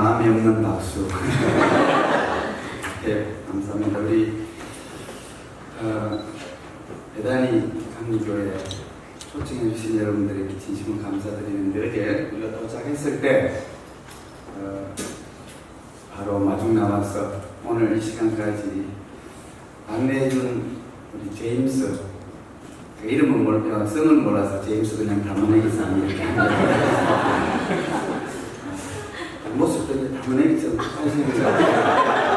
마음이 없는 박수. 네, 감사합니다. 우리 대단히 강리교회 초청해 주신 여러분들에게 진심으로 감사드리는데, 어제 우리가 도착했을 때 바로 마중 나와서 오늘 이 시간까지 안내해준 우리 제임스, 그 이름은 몰라, 성을 몰라서 제임스 그냥 담아내기상 이렇게 합니다. 모습도 이제 담아내기처럼 하시는 것 같아요.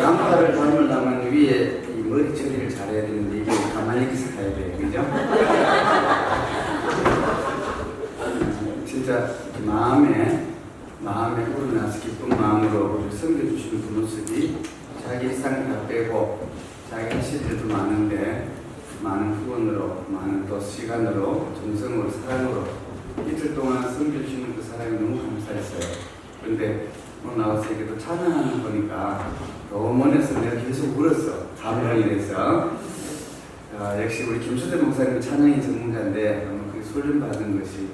양파를 담으려면 위에 이 머리 처리를 잘해야 되는데 이게 담아내기서 가야 돼요, 그죠? 진짜 마음에 우러나서 기쁜 마음으로 우리 섬겨주시는 그 모습이 자기 일상 다 빼고 자기 하실 일도 많은데 많은 후원으로, 많은 또 시간으로, 정성으로, 사랑으로 이틀 동안 섬겨주시는 그 사람이 너무 감사했어요. 그런데 오늘 나와서 이렇게 또 찬양하는 거니까 너무 멀어서 내가 계속 울었어. 감동이 돼서. 역시 우리 김수대 목사님은 찬양이 전문가인데 아마 그 훈련 받은 것이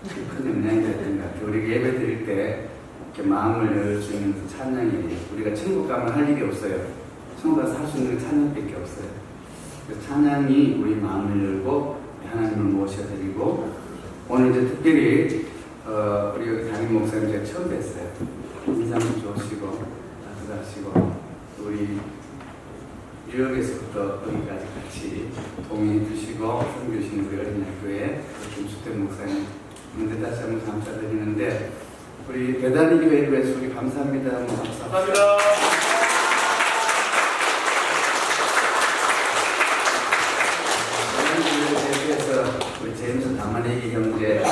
큰 영향이 됐던 것 같아요. 우리 예배 드릴 때 이렇게 마음을 열 수 있는 그 찬양이, 우리가 천국 가면 할 일이 없어요. 천국 가서 할 수 있는 게 찬양밖에 없어요. 그 찬양이 우리 마음을 열고 하나님을 모셔드리고, 오늘 이제 특별히 우리 여기 담임 목사님 제가 처음 뵀어요. 인상도 좋으시고 따뜻하시고, 우리 뉴욕에서부터 여기까지 같이 동행해 주시고 섬겨주신 우리 어린이교회 김수태 목사님, 오늘 다시 한번 감사드리는데, 우리 대단히 교회를 위해서 우리 감사합니다. 감사합니다. 우리 제임스 담아내기 형제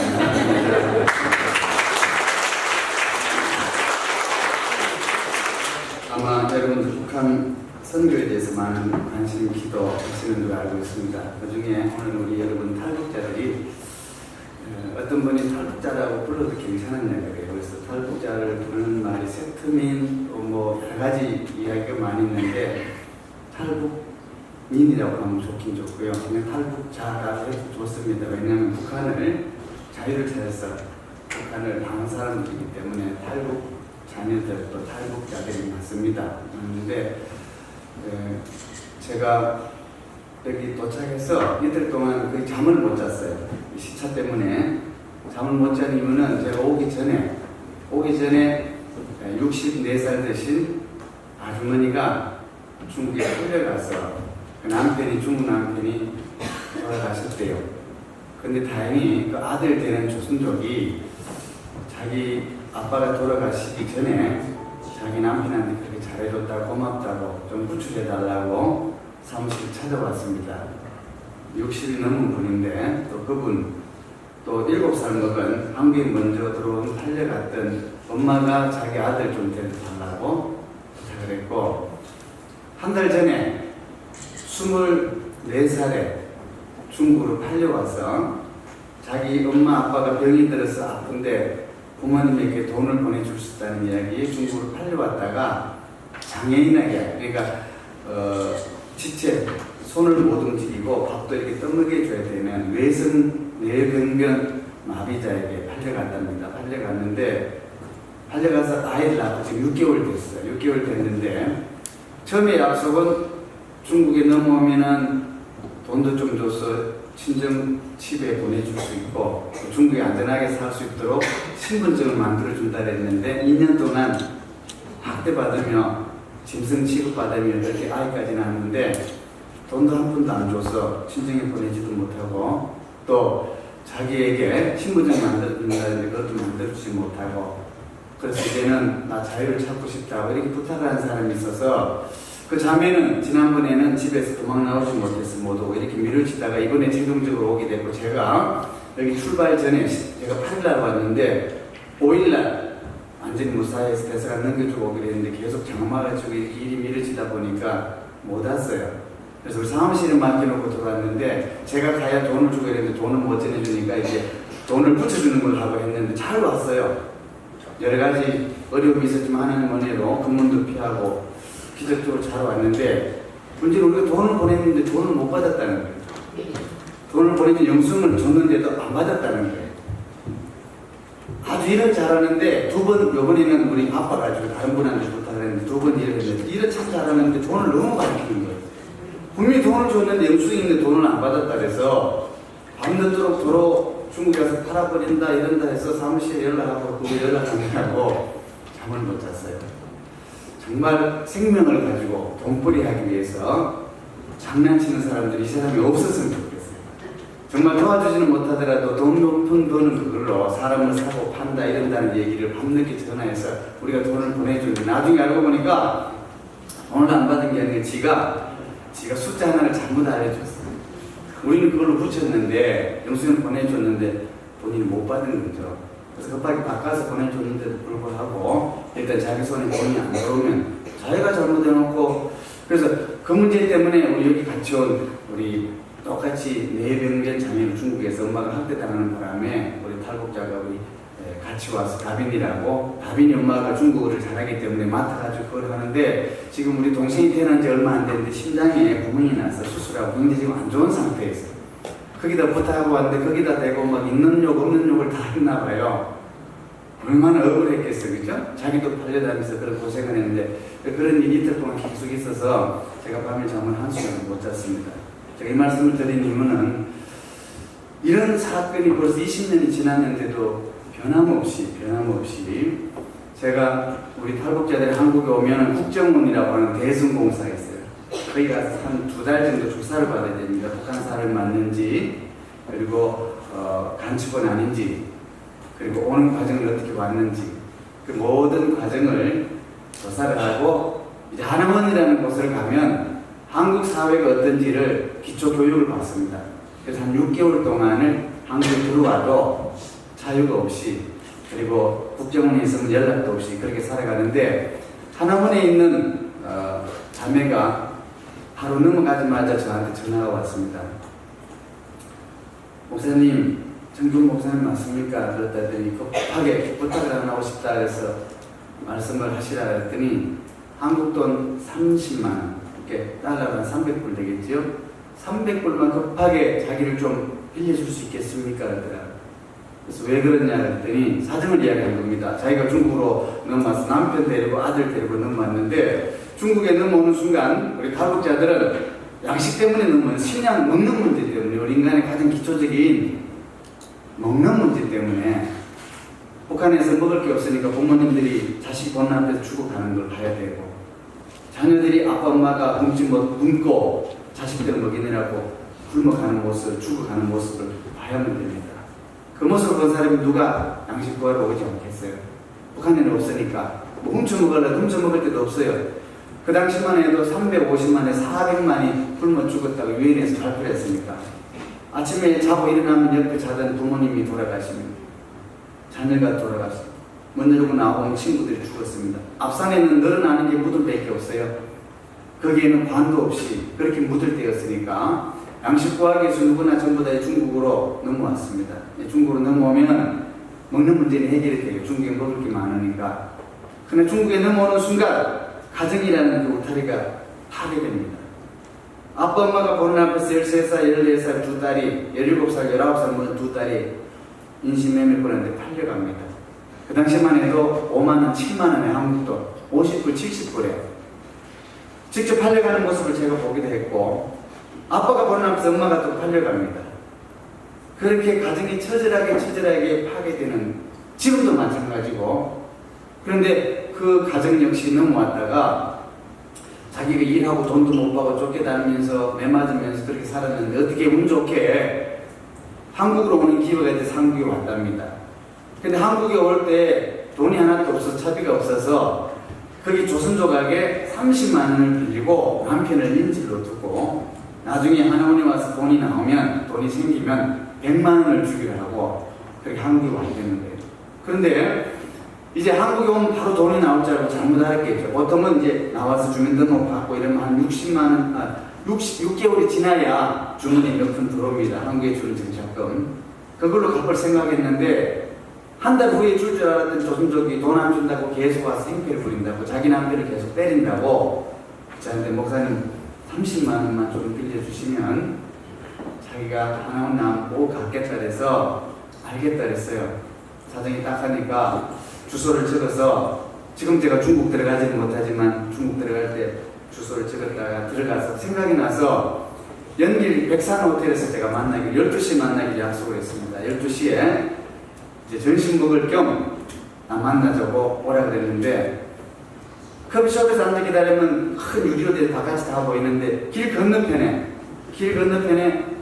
아마 여러분들 북한 선교에 대해서 많은 관심, 기도하시는 줄 알고 있습니다. 그 중에 오늘 우리 여러분 탈북자들이 어떤 분이 탈북자라고 불러도 괜찮았냐고 그래요. 그래서 탈북자를 부르는 말이 세트민, 또 뭐 여러 가지 이야기가 많이 있는데, 탈북민이라고 하면 좋긴 좋고요. 그냥 탈북자라고 해도 좋습니다. 왜냐하면 북한을 자유를 찾아서 북한을 당한 사람들이기 때문에 탈북 자녀들 또 탈북자들이 많습니다. 그런데 제가 여기 도착해서 이틀 동안 거의 잠을 못 잤어요. 시차 때문에 잠을 못 잔 이유는 제가 오기 전에 64살 되신 아주머니가 중국에 끌려가서 그 남편이, 중국 남편이 돌아가셨대요. 근데 다행히 그 아들 되는 조선족이 자기 아빠가 돌아가시기 전에 자기 남편한테 그렇게 잘해줬다고, 고맙다고, 좀 구출해달라고 사무실 찾아왔습니다. 60이 넘은 분인데, 또 그분, 또 7살 먹은 한국에 먼저 들어온 팔려갔던 엄마가 자기 아들 좀 데려달라고 부탁을 했고, 한 달 전에 24살에 중국으로 팔려와서 자기 엄마 아빠가 병이 들어서 아픈데 부모님에게 돈을 보내줄 수 있다는 이야기, 중국으로 팔려왔다가 장애인에게, 그러니까 지체, 손을 못 움직이고 밥도 이렇게 떠먹여줘야 되는 외선 뇌병변 마비자에게 팔려갔답니다. 팔려가서 아이를 낳고 지금 6개월 됐어요. 6개월 됐는데, 처음에 약속은 중국에 넘어오면은 돈도 좀 줘서 친정집에 보내줄 수 있고 중국에 안전하게 살 수 있도록 신분증을 만들어준다 했는데, 2년 동안 학대받으며 짐승 취급받으며 이렇게 아이까지 낳았는데 돈도 한 푼도 안 줘서 친정에 보내지도 못하고, 또 자기에게 신분증 만들어준다는데 그것도 만들어주지 못하고, 그래서 이제는 나 자유를 찾고 싶다고 이렇게 부탁하는 사람이 있어서, 그 자매는 지난번에는 집에서 도망 나오지 못해서 못 오고 이렇게 미루치다가 이번에 최종적으로 오게 됐고, 제가 여기 출발 전에 제가 8일날 왔는데 5일날 완전히 무사해서 대사가 넘겨주고 오기로 했는데 계속 장마가지고 일이 미뤄지다 보니까 못 왔어요. 그래서 우리 사무실에 맡겨놓고 들어왔는데, 제가 가야 돈을 주고 이랬는데 돈을 못 전해주니까 이제 돈을 붙여주는 걸 하고 했는데 잘 왔어요. 여러 가지 어려움이 있었지만 하나님 은혜로 근무도 피하고 기적적으로 잘 왔는데, 문제는 우리가 돈을 보냈는데 돈을 못 받았다는 거예요. 돈을 보내준 영수증을 줬는데도 안 받았다는 거예요. 아주 일은 잘하는데 두 번, 요번에는 우리 바빠가지고 다른 분한테 부탁을 했는데 두 번 일을 했는데 일은 참 잘하는데 돈을 너무 많이 주는 거예요. 분명히 돈을 줬는데 영수증인데 돈을 안 받았다 그래서 밤늦도록 도로 중국에 가서 팔아버린다 이런다 해서 사무실에 연락하고 그거 연락 안 하고 잠을 못 잤어요. 정말 생명을 가지고 돈벌이 하기 위해서 장난치는 사람들이 이 세상에 없었으면 좋겠어요. 정말 도와주지는 못하더라도 돈 높은 돈은 그걸로 사람을 사고 판다 이런다는 얘기를 밤늦게 전화해서 우리가 돈을 보내주는데 나중에 알고 보니까 돈을 안 받은 게 아니라 지가 숫자 하나를 잘못 알려줬어요. 우리는 그걸로 붙였는데 영수증을 보내줬는데 본인이 못 받은 거죠. 그래서 급하게 바꿔서 보내줬는데도 불구하고 일단 자기 손에 돈이 안 들어오면 자기가 잘못해놓고 그래서 그 문제 때문에 우리 여기 같이 온 우리 똑같이 내병된 자매를 중국에서 엄마가 학대당하는 바람에 우리 탈북자가 우리 같이 와서 다빈이라고 다빈이 엄마가 중국어를 잘하기 때문에 맡아가지고 그걸 하는데 지금 우리 동생이 태어난 지 얼마 안 됐는데 심장에 구멍이 나서 수술하고 굉장히 지금 안 좋은 상태에 있어요. 거기다 부탁하고 왔는데 거기다 대고 막 있는 욕 없는 욕을 다 했나 봐요. 얼마나 억울했겠어요, 그죠? 자기도 팔려다니면서 그런 고생을 했는데 그런 일이 이틀 동안 계속 있어서 제가 밤에 잠을 한시간을 못 잤습니다. 제가 이 말씀을 드린 이유는 이런 사건이 벌써 20년이 지났는데도 변함없이 제가 우리 탈북자들이 한국에 오면 국정원이라고 하는 대승공사가 있어요. 거기 가서 한 2달 정도 조사를 받아야 됩니다. 북한사를 맞는지 그리고 간첩은 아닌지 그리고 오는 과정을 어떻게 왔는지 그 모든 과정을 조사를 하고 이제 하남원이라는 곳을 가면 한국 사회가 어떤지를 기초 교육을 받습니다. 그래서 한 6개월 동안을 한국에 들어와도 자유가 없이 그리고 국정원에 있으면 연락도 없이 그렇게 살아가는데 하남원에 있는 자매가 하루 넘어가자마자 저한테 전화가 왔습니다. 목사님, 정준 목사님 맞습니까? 그랬더니 급하게 부탁을 하나 하고 싶다 그래서 말씀을 하시라 그랬더니 한국 돈 30만 원, 이렇게 달러로 한 300불 되겠죠? 300불만 급하게 자기를 좀 빌려줄 수 있겠습니까? 그러더라고요. 그래서 왜 그러냐 그랬더니 사정을 이야기한 겁니다. 자기가 중국으로 넘어와서 남편 데리고 아들 데리고 넘어왔는데 중국에 넘어오는 순간 우리 탈북자들은 양식 때문에 넘어오는 식량 먹는 문제 때문에 우리 인간의 가장 기초적인 먹는 문제 때문에 북한에서 먹을 게 없으니까 부모님들이 자식 돈 앞에서 죽어 가는 걸 봐야 되고 자녀들이 아빠 엄마가 굶고 자식들 먹이느라고 굶어가는 모습, 죽어가는 모습을 봐야만 됩니다. 그 모습을 본 사람이 누가 양식 구하러 오지 않겠어요? 북한에는 없으니까 뭐 훔쳐먹을 때도 없어요. 그 당시만 해도 350만에 400만이 굶어 죽었다고 유엔에서 발표를 했으니까 아침에 자고 일어나면 옆에 자던 부모님이 돌아가시면 자녀가 돌아가시고 문 열고 나온 친구들이 죽었습니다. 앞산에는 늘어나는 게 무덤밖에 없어요. 거기에는 관도 없이 그렇게 묻을 때였으니까 양식 구하기 위해서 누구나 전부 다 중국으로 넘어왔습니다. 중국으로 넘어오면 먹는 문제는 해결이 돼요. 중국에 먹을 게 많으니까. 그러나 중국에 넘어오는 순간 가정이라는 그 울타리가 파괴됩니다. 아빠 엄마가 보는 앞에서 13살, 14살 두 딸이 17살, 19살 먹은 두 딸이 인신매매권한테 팔려갑니다. 그 당시만 해도 5만원, 7만원에 한국 돈 50불, 70불에 직접 팔려가는 모습을 제가 보기도 했고 아빠가 보는 앞에서 엄마가 또 팔려갑니다. 그렇게 가정이 처절하게 파괴되는 지금도 마찬가지고 그런데 그 가정 역시 넘어왔다가 자기가 일하고 돈도 못 받고 쫓겨다니면서 매맞으면서 그렇게 살았는데 어떻게 운 좋게 한국으로 오는 기회가 돼서 한국에 왔답니다. 근데 한국에 올 때 돈이 하나도 없어서 차비가 없어서 거기 조선조각에 30만 원을 빌리고 남편을 인질로 두고 나중에 하나원에 와서 돈이 나오면 돈이 생기면 100만 원을 주기로 하고 그렇게 한국에 와야 되는 거예요. 그런데 이제 한국에 오면 바로 돈이 나올 줄 알고 잘못 알았겠죠. 보통은 이제 나와서 주민등록 받고 이러면 한 6개월이 지나야 주문이 몇 푼 들어옵니다. 한국에 주는 정착금. 그걸로 갚을 생각했는데 한 달 후에 줄 줄 알았던 조선족이 돈 안 준다고 계속 와서 행패를 부린다고 자기 남편을 계속 때린다고 저한테 목사님 30만 원만 좀 빌려주시면 자기가 하나만 남고 갚겠다 그래서 알겠다 그랬어요. 사정이 딱하니까 주소를 적어서, 지금 제가 중국 들어가지는 못하지만 중국 들어갈 때 주소를 적었다가 들어가서 생각이 나서 연길 백산 호텔에서 제가 만나기로 12시에 만나기로 약속을 했습니다. 12시에 이제 점심 먹을 겸 만나자고 오라 그랬는데, 커피숍에서 앉아 기다리면 큰 유리로들 바깥이 다 보이는데 길 건너편에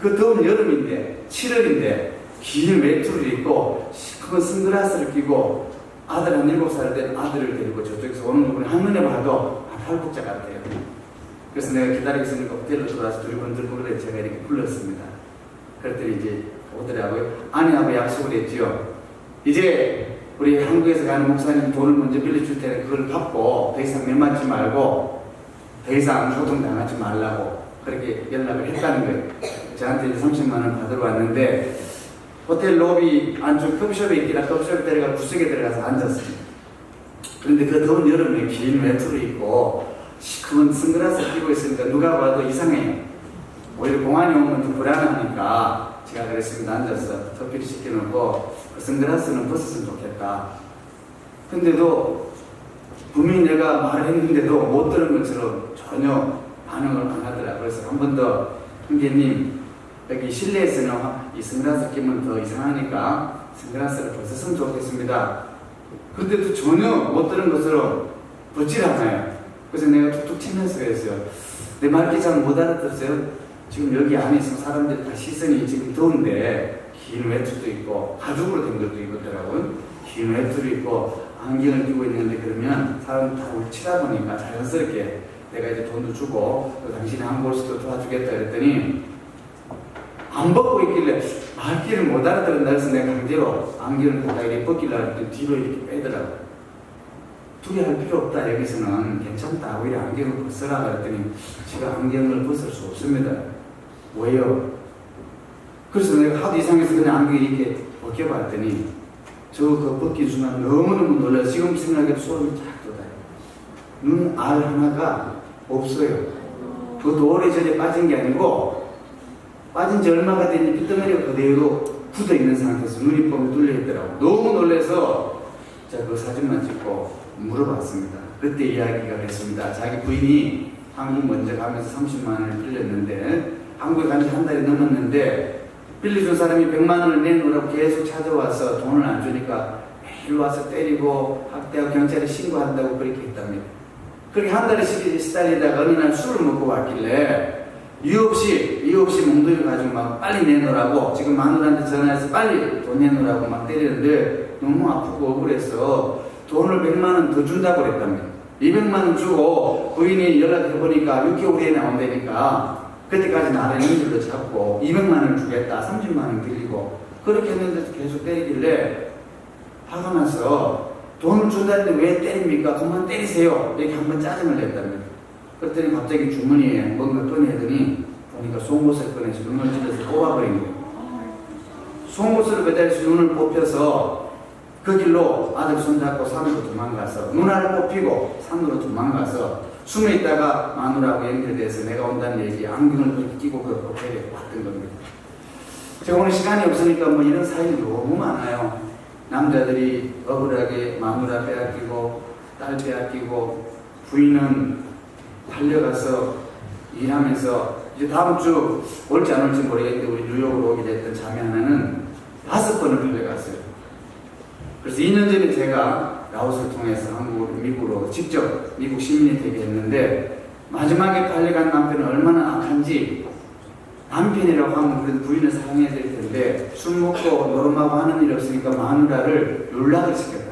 그 더운 여름인데 7월인데 긴 외투를 입고 큰 선글라스를 끼고 아들 한 7살 된 아들을 데리고 저쪽에서 오는 부분을 한눈에 봐도 할복자 같아요. 그래서 내가 기다리고 있으니까 호텔로 들어와서 둘이 번들번들 제가 이렇게 불렀습니다. 그랬더니 이제 오더라고요. 아내하고 약속을 했죠. 이제 우리 한국에서 가는 목사님 돈을 먼저 빌려줄 테니 그걸 받고 더 이상 면 맞지 말고 더 이상 조동당하지 말라고 그렇게 연락을 했다는 거예요. 저한테 이제 30만 원 받으러 왔는데 호텔 로비 안쪽 커피숍에 있기라 커피숍에 데려가 구석에 들어가서 앉았습니다. 그런데 그 더운 여름에 긴 외투를 입고 시커먼 선글라스 끼고 있으니까 누가 봐도 이상해요. 오히려 공안이 오면 더 불안하니까 제가 그랬습니다. 앉아서 커피를 시켜놓고 그 선글라스는 벗었으면 좋겠다. 근데도 분명히 내가 말을 했는데도 못 들은 것처럼 전혀 반응을 안 하더라고요. 그래서 한 번 더 형제님 여기 실내에서는 이 선글라스 끼면 더 이상하니까 선글라스를 벗었으면 좋겠습니다. 그런데도 전혀 못 들은 것처럼 벗질 않아요. 그래서 내가 툭툭 치면서 했어요. 내 말기 잘 못 알아들었어요. 지금 여기 안에 있으면 사람들이 다 시선이 지금 더운데 긴 외투도 있고 가죽으로 된 것도 입었더라고요. 긴 외투를 입고 안경을 끼고 있는데 그러면 사람들 다 우리 치다보니까 자연스럽게 내가 이제 돈도 주고 또 당신이 한국어도 도와주겠다 그랬더니 안 벗고 있길래 말귀를 못 알아들은다 해서 내가 강제로 안경을 갖다 이렇게 벗기려고 했더니 뒤로 이렇게 빼더라고요. 둘이 할 필요 없다. 여기서는 괜찮다. 오히려 안경을 벗으라 그랬더니 제가 안경을 벗을 수 없습니다. 왜요? 그래서 내가 하도 이상해서 그냥 안경을 이렇게 벗겨봤더니 그 벗긴 순간 너무너무 놀라서 지금 생각해도 소름이 쫙 돋아요. 눈 알 하나가 없어요. 그것도 오래전에 빠진 게 아니고 빠진 지 얼마가 됐는지 핏덩어리가 그대로 굳어있는 상태에서 눈이 뻥 뚫려있더라고요. 너무 놀라서 제가 그 사진만 찍고 물어봤습니다. 그때 이야기가 됐습니다. 자기 부인이 한국 먼저 가면서 30만 원을 빌렸는데 한국에 간 지 한 달이 넘었는데 빌려준 사람이 100만 원을 내놓으라고 계속 찾아와서 돈을 안 주니까 매일 와서 때리고 학대하고 경찰에 신고한다고 그렇게 했답니다. 그렇게 한 달에 시달리다가 어느 날 술을 먹고 왔길래 이유 없이 몽둥이를 가지고 막 빨리 내놓으라고 지금 마누라한테 전화해서 빨리 돈 내놓으라고 막 때리는데 너무 아프고 억울해서 돈을 100만 원 더 준다고 그랬답니다. 200만 원 주고 부인이 연락해보니까 6개월에 나온다니까 그때까지 나를 연줄로 잡고 200만 원을 주겠다. 30만 원 빌리고 그렇게 했는데 계속 때리길래 화가 나서 돈을 준다는데 왜 때립니까? 그만 때리세요. 이렇게 한번 짜증을 냈답니다. 그랬더니 갑자기 주머니에 뭔가 꺼내더니 보니까 속옷을 꺼내서 눈을 찔러서 뽑아버린 거예요. 속옷을 매달려서 눈을 뽑혀서 그 길로 아들 손잡고 산으로 도망가서 눈알을 뽑히고 산으로 도망가서 숨어 있다가 마누라하고 연결돼서 내가 온다는 얘기 안경을 그렇게 끼고 그 호텔에 왔던 겁니다. 제가 오늘 시간이 없으니까 뭐 이런 사연이 너무 많아요. 남자들이 억울하게 마누라 빼앗기고 딸 빼앗기고 부인은 달려가서 일하면서 이제 다음 주 올지 안 올지 모르겠는데 우리 뉴욕으로 오게 됐던 자매 하나는 5번을 달려갔어요. 그래서 2년 전에 제가 라오스를 통해서 한국으로 미국으로 직접 미국 시민이 되게 했는데 마지막에 달려간 남편은 얼마나 악한지 남편이라고 하면 그래도 부인을 사랑해야 될 텐데 술 먹고 노름하고 하는 일이 없으니까 마누라를 윤락을 시켰다.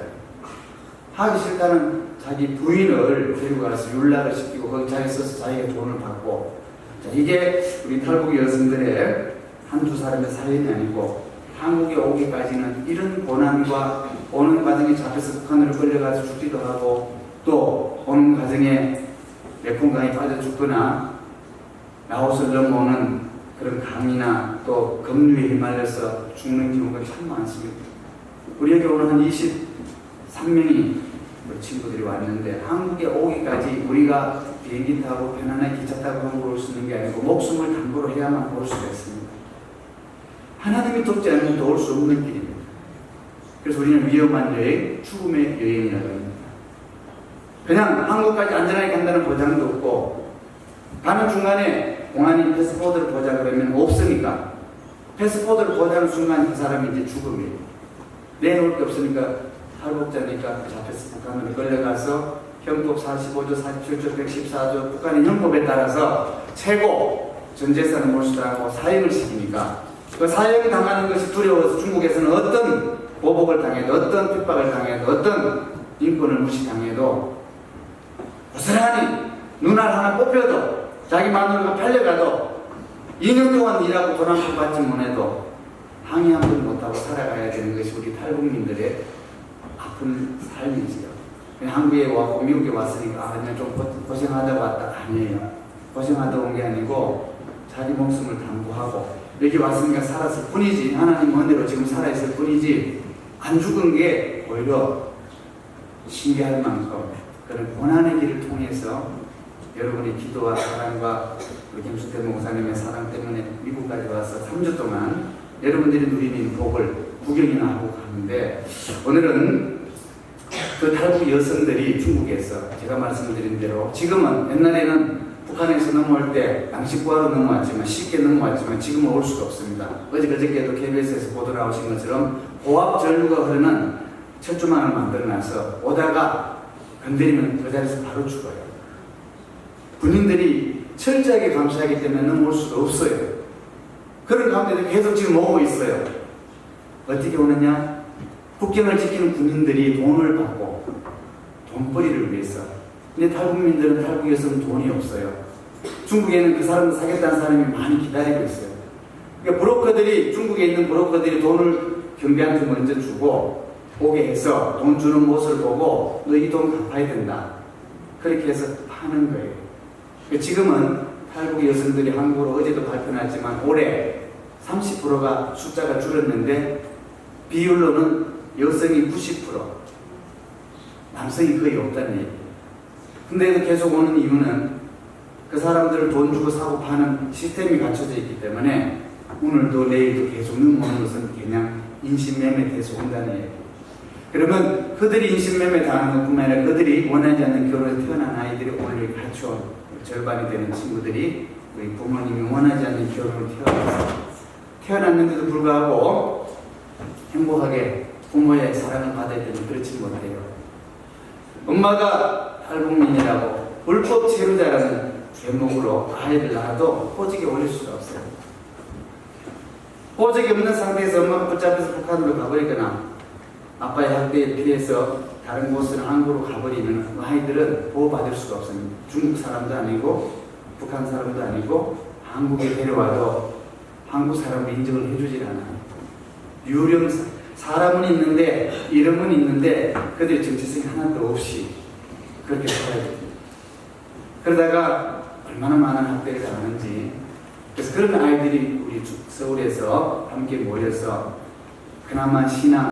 하기 싫다는 자기 부인을 데리고 가서 윤락을 시키고 거기 자기 써서 자기가 돈을 받고 자, 이게 우리 탈북 여성들의 한두 사람의 사연이 아니고 한국에 오기까지는 이런 고난과 오는 과정에 잡혀서 북한으로 끌려가서 죽기도 하고 또 오는 과정에 메콩강에 빠져 죽거나 라오스를 넘어오는 그런 강이나 또 급류에 휘말려서 죽는 경우가 참 많습니다. 우리 여기 오늘 한 23명이 우리 친구들이 왔는데 한국에 오기까지 우리가 비행기 타고 편안하게 기차 타고 한국으로 올 수 있는 게 아니고 목숨을 담보로 해야만 올 수가 있습니다. 하나님이 돕지 않으면 도울 수 없는 길입니다. 그래서 우리는 위험한 여행, 죽음의 여행이라고 합니다. 그냥 한국까지 안전하게 간다는 보장도 없고, 가는 중간에 공안이 패스포드를 보자 그러면 없으니까, 패스포드를 보자는 순간 그 사람이 이제 죽음이에요. 내놓을 게 없으니까 탈북자니까 잡혀서 북한으로 끌려가서 형법 45조, 47조, 114조 북한의 형법에 따라서 최고 전 재산을 몰수하고 사형을 시키니까 그 사형 당하는 것이 두려워서 중국에서는 어떤 보복을 당해도, 어떤 핍박을 당해도, 어떤 인권을 무시당해도 고스란히 눈알 하나 뽑혀도 자기 마누라가 팔려가도 2년 동안 일하고 돈 한 푼 받지 못해도 항의 한 번 못하고 살아가야 되는 것이 우리 탈북민들의 아픈 삶이지요. 한국에 왔고 미국에 왔으니까 그냥 좀 고생하다 왔다. 아니에요. 고생하다 온 게 아니고 자기 목숨을 담보하고 여기 왔으니까 살았을 뿐이지, 하나님 은혜로 지금 살아있을 뿐이지, 안 죽은 게 오히려 신기할 만큼 그런 고난의 길을 통해서 여러분의 기도와 사랑과 우리 김수태 목사님의 사랑 때문에 미국까지 와서 3주 동안 여러분들이 누리는 복을 구경이나 하고 가는데, 오늘은 그 탈북 여성들이 중국에서 제가 말씀드린 대로 지금은, 옛날에는 북한에서 넘어올 때 양식구하러 넘어왔지만, 쉽게 넘어왔지만 지금은 올 수가 없습니다. 그저께도 KBS에서 보도 나오신 것처럼 고압 전류가 흐르는 철조망을 만들어놔서 오다가 건드리면 그 자리에서 바로 죽어요. 군인들이 철저하게 감시하기 때문에 넘어올 수가 없어요. 그런 가운데도 계속 지금 오고 있어요. 어떻게 오느냐? 국경을 지키는 군인들이 돈을 받고 돈벌이를 위해서. 근데 탈북민들은 탈북에서는 돈이 없어요. 중국에는 그 사람을 사겠다는 사람이 많이 기다리고 있어요. 그러니까 브로커들이, 중국에 있는 브로커들이 돈을 경비한테 먼저 주고 오게 해서 돈 주는 모습을 보고 너 이 돈 갚아야 된다. 그렇게 해서 파는 거예요. 그러니까 지금은 탈북 여성들이 한국으로 어제도 발표났지만 올해 30%가 숫자가 줄었는데 비율로는 여성이 90%, 남성이 거의 없다는 얘기예요. 근데도 계속 오는 이유는 그 사람들을 돈 주고 사고 파는 시스템이 갖춰져 있기 때문에 오늘도 내일도 계속 넘어오는 것은 그냥 인신매매 돼서 온다는 얘기예요. 그러면 그들이 인신매매 당하는 것뿐만 아니라 그들이 원하지 않는 결혼에 태어난 아이들이 오늘 같이 온 절반이 되는 친구들이 우리 부모님이 원하지 않는 결혼을 태어났는데도 불구하고 행복하게 부모의 사랑을 받아야 되는, 그렇지 못해요. 엄마가 탈북민이라고 불법 체류자라는 제목으로 아이를 낳아도 보직에 올릴 수가 없어요. 보직이 없는 상태에서 엄마가 붙잡혀서 북한으로 가버리거나 아빠의 학대에 피해서 다른 곳으로 한국으로 가버리면 그 아이들은 보호받을 수가 없습니다. 중국 사람도 아니고 북한 사람도 아니고 한국에 데려와도 한국 사람을 인정을 해주질 않아요. 유령사, 사람은 있는데 이름은 있는데 그들의 정체성이 하나도 없이 그렇게 살아야 됩니다. 그러다가 얼마나 많은 학대를 당하는지. 그래서 그런 아이들이 우리 서울에서 함께 모여서 그나마 신앙